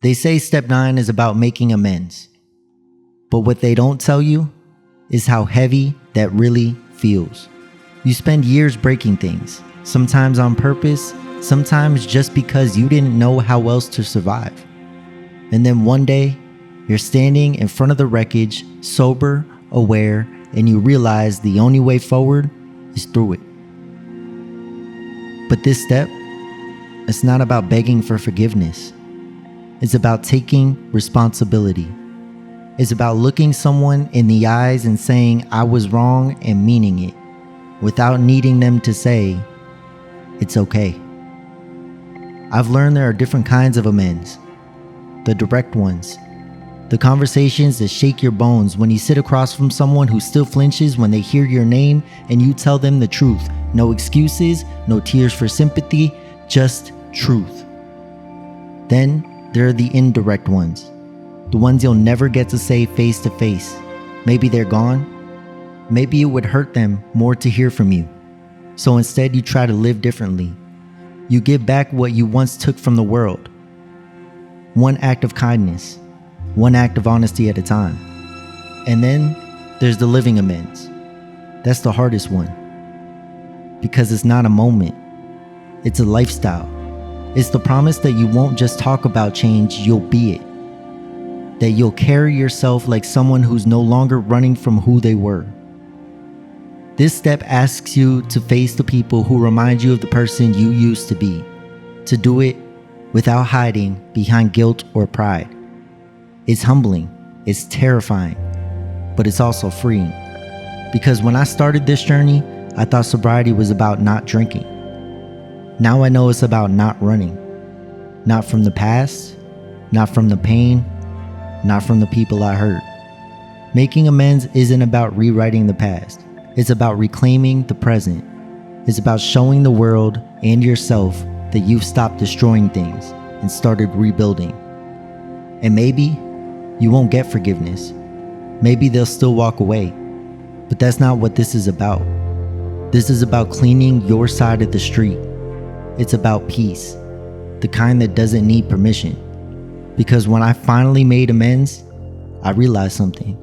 They say step 9 is about making amends. But what they don't tell you is how heavy that really feels. You spend years breaking things, sometimes on purpose, sometimes just because you didn't know how else to survive. And then one day, you're standing in front of the wreckage, sober, aware, and you realize the only way forward is through it. But this step, it's not about begging for forgiveness. It's about taking responsibility. It's about looking someone in the eyes and saying, I was wrong, and meaning it, without needing them to say, it's okay. I've learned there are different kinds of amends. The direct ones. The conversations that shake your bones when you sit across from someone who still flinches when they hear your name and you tell them the truth. No excuses, no tears for sympathy, just truth. Then there are the indirect ones. The ones you'll never get to say face to face. Maybe they're gone. Maybe it would hurt them more to hear from you. So instead you try to live differently. You give back what you once took from the world. One act of kindness. One act of honesty at a time. And then there's the living amends. That's the hardest one. Because it's not a moment. It's a lifestyle. It's the promise that you won't just talk about change, you'll be it. That you'll carry yourself like someone who's no longer running from who they were. This step asks you to face the people who remind you of the person you used to be. To do it without hiding behind guilt or pride. It's humbling, it's terrifying, but it's also freeing. Because when I started this journey, I thought sobriety was about not drinking. Now I know it's about not running. Not from the past, not from the pain, not from the people I hurt. Making amends isn't about rewriting the past. It's about reclaiming the present. It's about showing the world and yourself that you've stopped destroying things and started rebuilding. And maybe you won't get forgiveness. Maybe they'll still walk away. But that's not what this is about. This is about cleaning your side of the street. It's about peace, the kind that doesn't need permission. Because when I finally made amends, I realized something.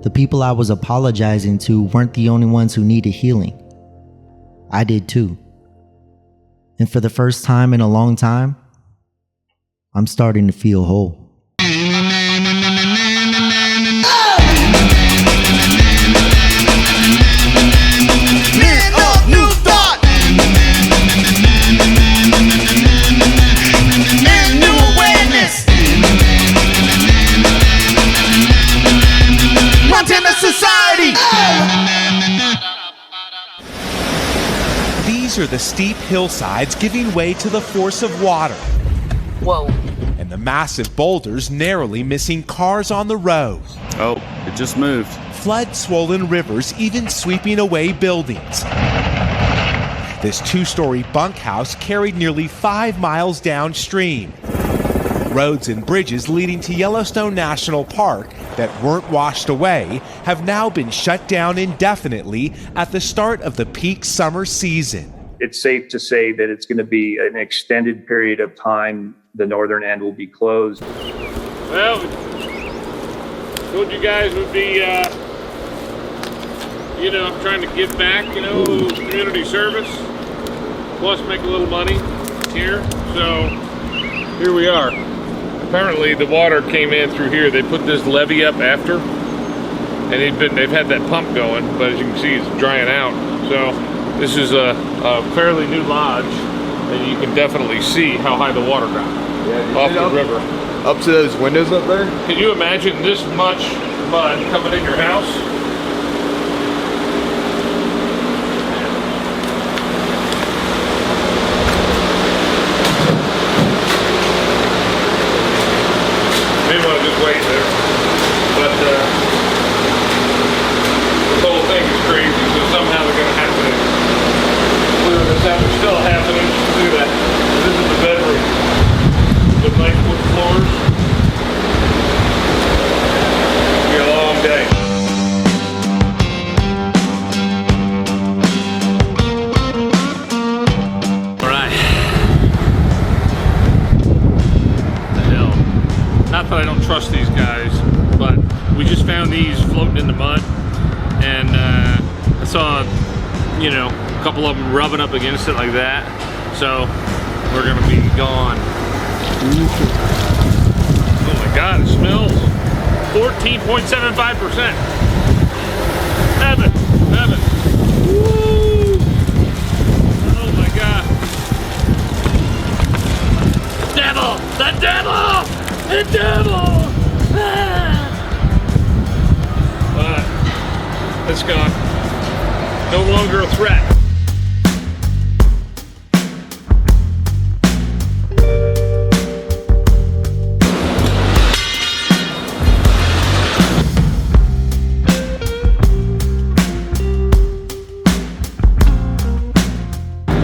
The people I was apologizing to weren't the only ones who needed healing. I did too. And for the first time in a long time, I'm starting to feel whole. These are the steep hillsides giving way to the force of water. Whoa. And the massive boulders narrowly missing cars on the road. Oh, it just moved. Flood-swollen rivers even sweeping away buildings. This two-story bunkhouse carried nearly 5 miles downstream. Roads and bridges leading to Yellowstone National Park that weren't washed away have now been shut down indefinitely at the start of the peak summer season. It's safe to say that it's going to be an extended period of time. The northern end will be closed. Well, told you guys would be, trying to give back, community service, plus make a little money here. So here we are. Apparently the water came in through here. They put this levee up after, and they've had that pump going, but as you can see, it's drying out. So this is a fairly new lodge, and you can definitely see how high the water got off the river. Up to those windows up there? Can you imagine this much mud coming in your house? Maybe want to just wait there. But this whole thing is crazy, so somehow they're going to have to clear this out. There's still half an inch to do that. This is the bedroom. With nice wood floors. It'll be a long day. All right. What the hell? but I don't trust these guys. But we just found these floating in the mud, and I saw, you know, a couple of them rubbing up against it like that. So we're gonna be gone. Oh my God, it smells. 14.75%. Heaven. Woo! Oh my God. Devil! The devil! The devil! Ah! But it's gone. No longer a threat.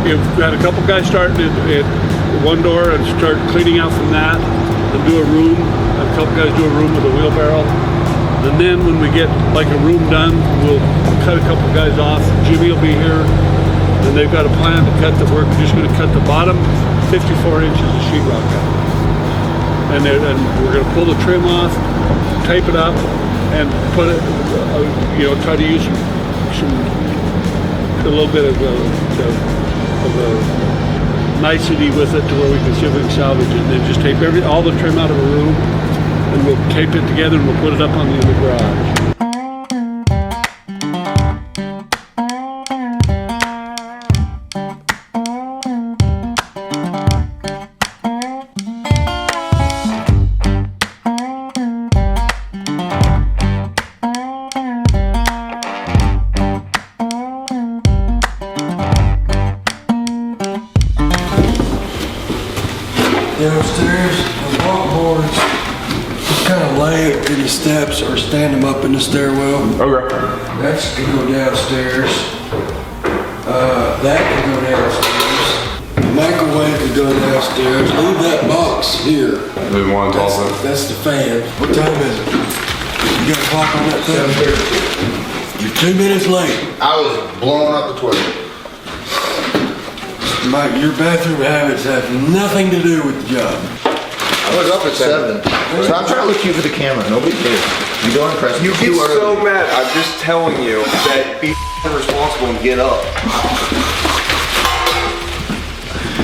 We've had a couple guys starting at one door and start cleaning out from that and do a room. A couple guys do a room with a wheelbarrow. And then when we get like a room done, we'll cut a couple guys off. Jimmy will be here, and they've got a plan to cut we're just going to cut the bottom 54 inches of sheetrock out. And we're going to pull the trim off, tape it up, and put it, you know, try to use a little bit of a nicety with it to where we can see if we can salvage it, and then just tape all the trim out of a room, and we'll tape it together and we'll put it up on the garage. Downstairs, the walkboards, just kind of lay it in the steps or stand them up in the stairwell. Okay. That's can go downstairs. That can go downstairs. The microwave can go downstairs. Leave that box here. Leave one tall thing. That's the fan. What time is it? You got a clock on that thing? 7:30. You're 2 minutes late. I was blowing up the toilet. Mike, your bathroom habits have nothing to do with the job. I was up at 7. So I'm trying to look cute for the camera. Nobody cares. You don't impress me. You get so mad. I'm just telling you that be responsible and get up.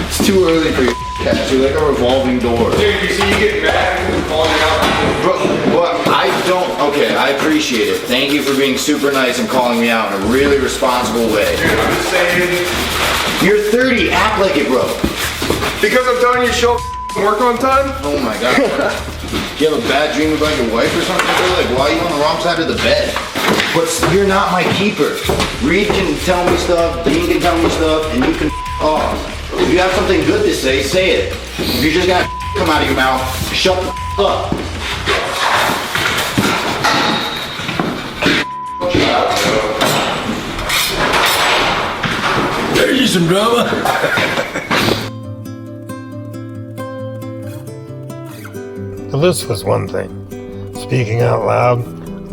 It's too early for your catch. You're like a revolving door. Dude, you see you get mad and falling out. Bro, well, I don't. Okay, I appreciate it. Thank you for being super nice and calling me out in a really responsible way. Dude, I'm just saying. You're 30. Act like it, bro. Because I'm telling you to show up and work on time? Oh my God. Do you have a bad dream about your wife or something? Like, why are you on the wrong side of the bed? But you're not my keeper. Reed can tell me stuff, Dean can tell me stuff, and you can off. If you have something good to say, say it. If you're just gonna come out of your mouth, shut the up. There's you some drama. The list was one thing. Speaking out loud,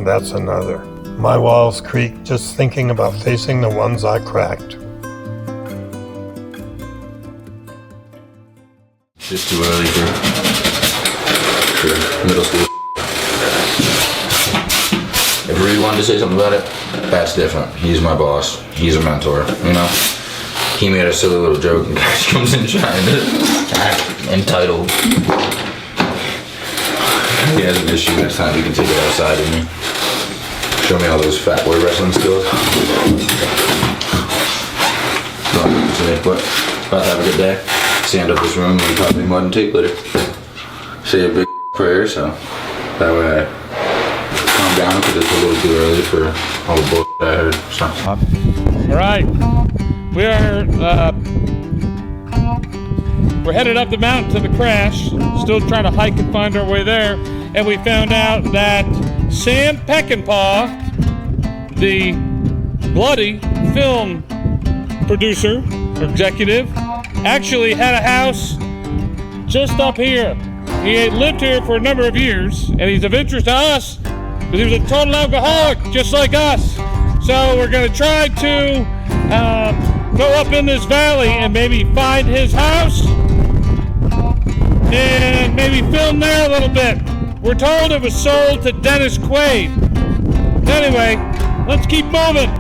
that's another. My walls creak just thinking about facing the ones I cracked. It's just too early for middle school. If Reed wanted to say something about it, that's different. He's my boss. He's a mentor, you know? He made a silly little joke and Cash comes in trying to act entitled. He has an issue next time. You can take it outside of me. Show me all those fat boy wrestling skills. But about to have a good day. Stand up this room and probably mud and tape later. Say a big prayer, so that way I calm down because it's a little too early for all the bullshit I heard. So. All right, we're headed up the mountain to the crash. Still trying to hike and find our way there, and we found out that Sam Peckinpah, the bloody film producer or executive, actually had a house just up here. He had lived here for a number of years, and he's of interest to us because he was a total alcoholic just like us. So we're going to try to go up in this valley and maybe find his house and maybe film there a little bit. We're told it was sold to Dennis Quaid. Anyway, let's keep moving.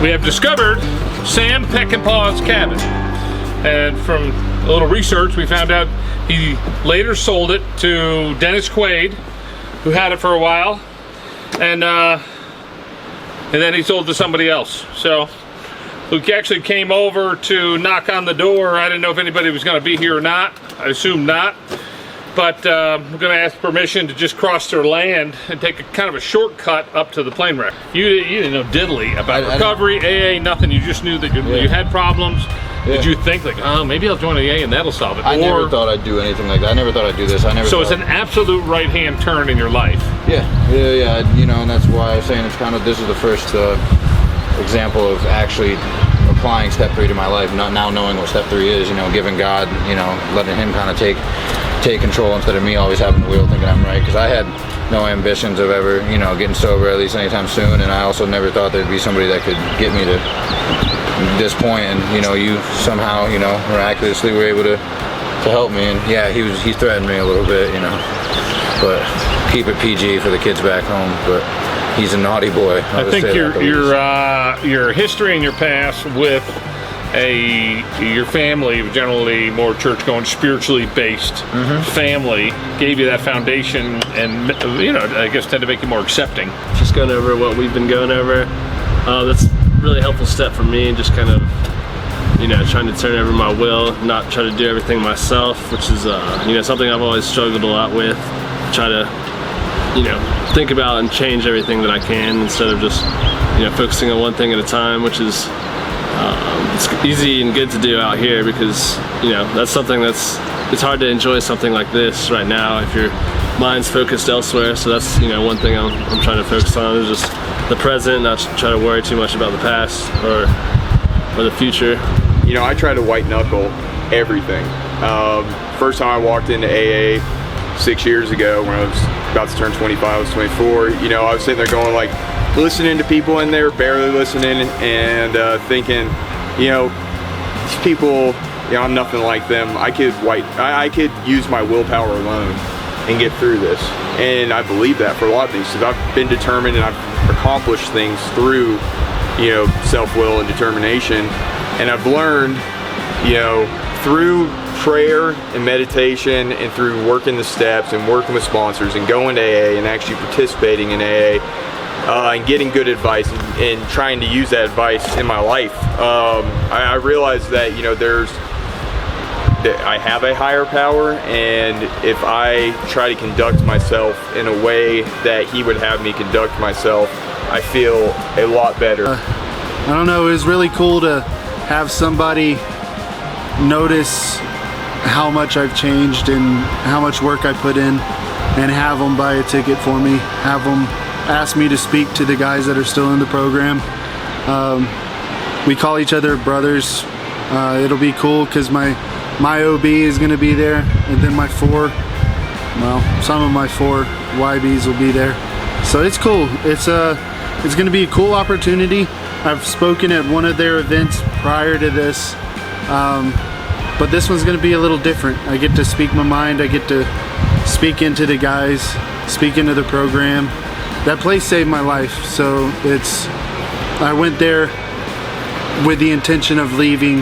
We have discovered Sam Peckinpah's cabin, and from a little research we found out he later sold it to Dennis Quaid, who had it for a while, and then he sold it to somebody else. So we actually came over to knock on the door. I didn't know if anybody was going to be here or not. I assumed not. But we're going to ask permission to just cross their land and take a kind of a shortcut up to the plane wreck. You didn't know diddly about recovery, AA, nothing. You just knew that you had problems. Yeah. Did you think like, oh, maybe I'll join AA and that'll solve it? I never thought I'd do anything like that. I never thought I'd do this. So it's an absolute right-hand turn in your life. Yeah. You know, and that's why I'm saying it's kind of, this is the first example of actually applying step 3 to my life, not now knowing what step 3 is, you know, giving God, you know, letting him kind of take control instead of me always having the wheel thinking I'm right, because I had no ambitions of ever, you know, getting sober at least anytime soon, and I also never thought there'd be somebody that could get me to this point, and you know, you somehow, you know, miraculously were able to help me. And yeah, he threatened me a little bit, you know, but keep it PG for the kids back home, but he's a naughty boy. I think your history and your past with your family, generally more church-going, spiritually based family, gave you that foundation, and you know, I guess tend to make you more accepting. Just going over what we've been going over, that's a really helpful step for me. Just kind of, you know, trying to turn over my will, not try to do everything myself, which is you know, something I've always struggled a lot with. Try to, you know, think about and change everything that I can instead of just, you know, focusing on one thing at a time, which is it's easy and good to do out here, because you know, that's something it's hard to enjoy something like this right now if your mind's focused elsewhere. So that's, you know, one thing I'm trying to focus on is just the present, not try to worry too much about the past or the future. You know, I try to white knuckle everything. First time I walked into AA 6 years ago when I was about to turn 25, I was 24, you know, I was sitting there going like, listening to people in there, barely listening, and thinking, you know, these people, you know, I'm nothing like them. I could use my willpower alone and get through this. And I believe that for a lot of things, because I've been determined and I've accomplished things through, you know, self-will and determination. And I've learned, you know, through prayer and meditation and through working the steps and working with sponsors and going to AA and actually participating in AA, and getting good advice and trying to use that advice in my life, I realized that, you know, I have a higher power, and if I try to conduct myself in a way that he would have me conduct myself, I feel a lot better. I don't know, it was really cool to have somebody notice how much I've changed and how much work I put in, and have them buy a ticket for me, have them ask me to speak to the guys that are still in the program. We call each other brothers. It'll be cool because my OB is going to be there, and then some of my 4 YBs will be there. So it's cool. It's going to be a cool opportunity. I've spoken at one of their events prior to this, but this one's going to be a little different. I get to speak my mind. I get to speak into the guys, speak into the program. That place saved my life, so I went there with the intention of leaving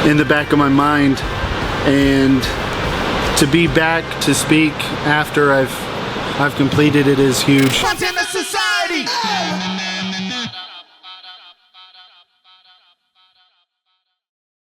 in the back of my mind, and to be back to speak after I've completed it is huge. What's in the society?